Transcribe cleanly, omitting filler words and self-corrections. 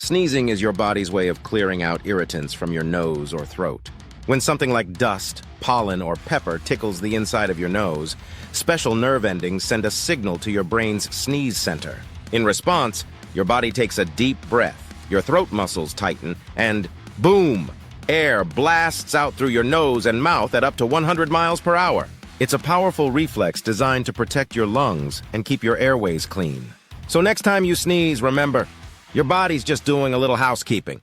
Sneezing is your body's way of clearing out irritants from your nose or throat. When something like dust, pollen, or pepper tickles the inside of your nose, special nerve endings send a signal to your brain's sneeze center. In response, your body takes a deep breath, your throat muscles tighten, and boom! Air blasts out through your nose and mouth at up to 100 miles per hour. It's a powerful reflex designed to protect your lungs and keep your airways clean. So next time you sneeze, remember, your body's just doing a little housekeeping.